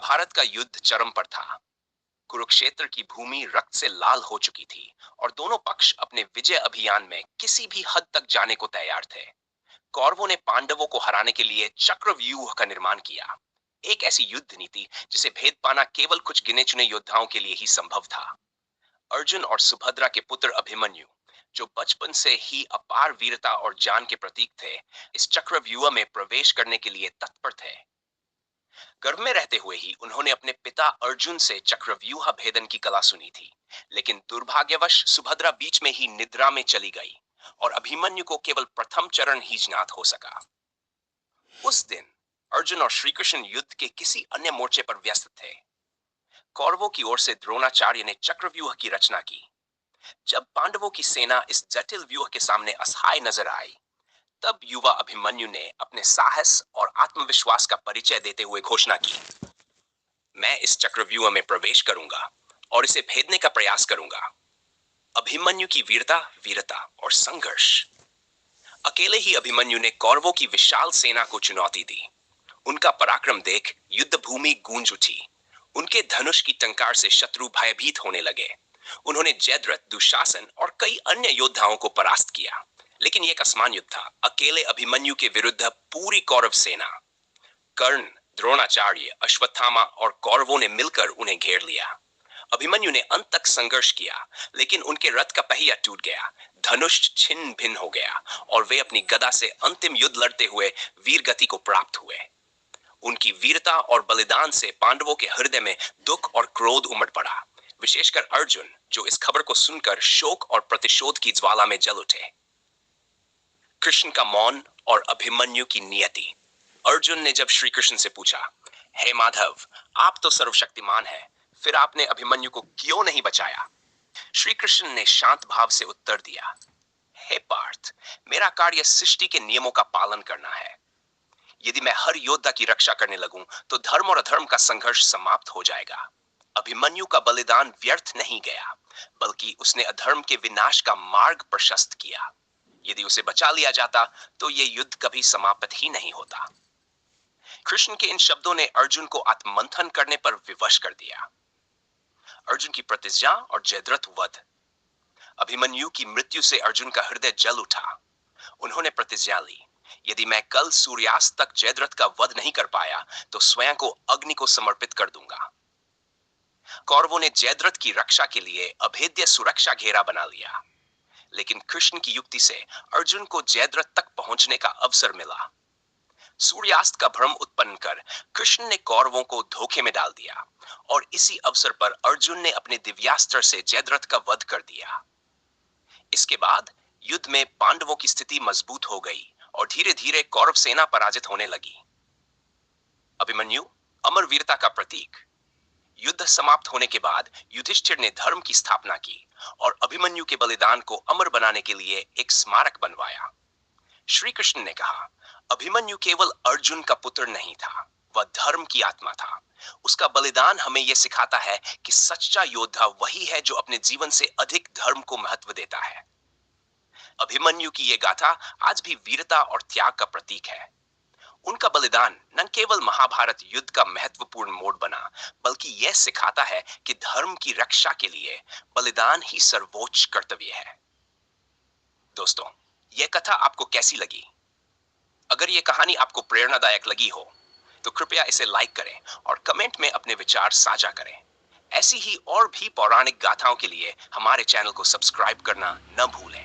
महाभारत का युद्ध चरम पर था। कुरुक्षेत्र की भूमि रक्त से लाल हो चुकी थी और दोनों पक्ष अपने विजय अभियान में किसी भी हद तक जाने को तैयार थे। कौरवों ने पांडवों को हराने के लिए चक्रव्यूह का निर्माण किया, एक ऐसी युद्ध नीति जिसे भेद पाना केवल कुछ गिने चुने योद्धाओं के लिए ही संभव था। अर्जुन और सुभद्रा के पुत्र अभिमन्यु, जो बचपन से ही अपार वीरता और जान के प्रतीक थे, इस चक्रव्यूह में प्रवेश करने के लिए तत्पर थे। गर्भ में रहते हुए ही उन्होंने अपने पिता अर्जुन से चक्रव्यूह भेदन की कला सुनी थी, लेकिन दुर्भाग्यवश सुभद्रा बीच में ही निद्रा में चली गई और अभिमन्यु को केवल प्रथम चरण ही ज्ञात हो सका। उस दिन अर्जुन और श्रीकृष्ण युद्ध के किसी अन्य मोर्चे पर व्यस्त थे। कौरवों की ओर से द्रोणाचार्य ने चक्रव्यूह की रचना की। जब पांडवों की सेना इस जटिल व्यूह के सामने असहाय नजर आई, तब युवा अभिमन्यु ने अपने साहस और आत्मविश्वास का परिचय देते हुए घोषणा की, मैं इस चक्रव्यूह में प्रवेश करूंगा और इसे भेदने का प्रयास करूंगा। अभिमन्यु की वीरता, वीरता और संघर्ष। अकेले ही अभिमन्यु ने कौरवों की विशाल सेना को चुनौती दी। उनका पराक्रम देख युद्ध भूमि गूंज उठी। उनके धनुष की टंकार से शत्रु भयभीत होने लगे। उन्होंने जयद्रथ, दुशासन और कई अन्य योद्धाओं को परास्त किया, लेकिन यह एक असमान युद्ध था। अकेले अभिमन्यु के विरुद्ध पूरी कौरव सेना। कर्ण, द्रोणाचार्य, अश्वत्थामा और कौरवों ने मिलकर उन्हें घेर लिया। अभिमन्यु ने अंत तक संघर्ष किया, लेकिन उनके रथ का पहिया टूट गया, धनुष छिन्न भिन्न हो गया और वे अपनी गदा से अंतिम युद्ध लड़ते हुए वीर गति को प्राप्त हुए। उनकी वीरता और बलिदान से पांडवों के हृदय में दुख और क्रोध उमड़ पड़ा, विशेषकर अर्जुन, जो इस खबर को सुनकर शोक और प्रतिशोध की ज्वाला में जल उठे। कृष्ण का मौन और अभिमन्यु की नियति। अर्जुन ने जब श्री कृष्ण से पूछा, हे माधव, आप तो सर्वशक्तिमान हैं, फिर आपने अभिमन्यु को क्यों नहीं बचाया? श्री कृष्ण ने शांत भाव से उत्तर दिया, हे पार्थ, मेरा कार्य सृष्टि के नियमों का पालन करना है। यदि मैं हर योद्धा की रक्षा करने लगूं, तो धर्म और अधर्म का संघर्ष समाप्त हो जाएगा। अभिमन्यु का बलिदान व्यर्थ नहीं गया, बल्कि उसने अधर्म के विनाश का मार्ग प्रशस्त किया। यदि उसे बचा लिया जाता, तो यह युद्ध कभी समाप्त ही नहीं होता। कृष्ण के इन शब्दों ने अर्जुन को आत्ममंथन करने पर विवश कर दिया। अर्जुन की प्रतिज्ञा और जयद्रथ वध। अभिमन्यु की मृत्यु से अर्जुन का हृदय जल उठा। उन्होंने प्रतिज्ञा ली, यदि मैं कल सूर्यास्त तक जयद्रथ का वध नहीं कर पाया, तो स्वयं को अग्नि को समर्पित कर दूंगा। कौरवों ने जयद्रथ की रक्षा के लिए अभेद्य सुरक्षा घेरा बना लिया, लेकिन कृष्ण की युक्ति से अर्जुन को जयद्रथ तक पहुंचने का अवसर मिला। सूर्यास्त का भ्रम उत्पन्न कर कृष्ण ने कौरवों को धोखे में डाल दिया और इसी अवसर पर अर्जुन ने अपने दिव्यास्त्र से जयद्रथ का वध कर दिया। इसके बाद युद्ध में पांडवों की स्थिति मजबूत हो गई और धीरे धीरे कौरव सेना पराजित होने लगी। अभिमन्यु, अमर वीरता का प्रतीक। युद्ध समाप्त होने के बाद युधिष्ठिर ने धर्म की स्थापना की और अभिमन्यु के बलिदान को अमर बनाने के लिए एक स्मारक बनवाया। श्री कृष्ण ने कहा, अभिमन्यु केवल अर्जुन का पुत्र नहीं था, वह धर्म की आत्मा था। उसका बलिदान हमें यह सिखाता है कि सच्चा योद्धा वही है जो अपने जीवन से अधिक धर्म को महत्व देता है। अभिमन्यु की यह गाथा आज भी वीरता और त्याग का प्रतीक है। उनका बलिदान न केवल महाभारत युद्ध का महत्वपूर्ण मोड़ बना, बल्कि यह सिखाता है कि धर्म की रक्षा के लिए बलिदान ही सर्वोच्च कर्तव्य है। दोस्तों, यह कथा आपको कैसी लगी? अगर यह कहानी आपको प्रेरणादायक लगी हो, तो कृपया इसे लाइक करें और कमेंट में अपने विचार साझा करें। ऐसी ही और भी पौराणिक गाथाओं के लिए हमारे चैनल को सब्सक्राइब करना न भूलें।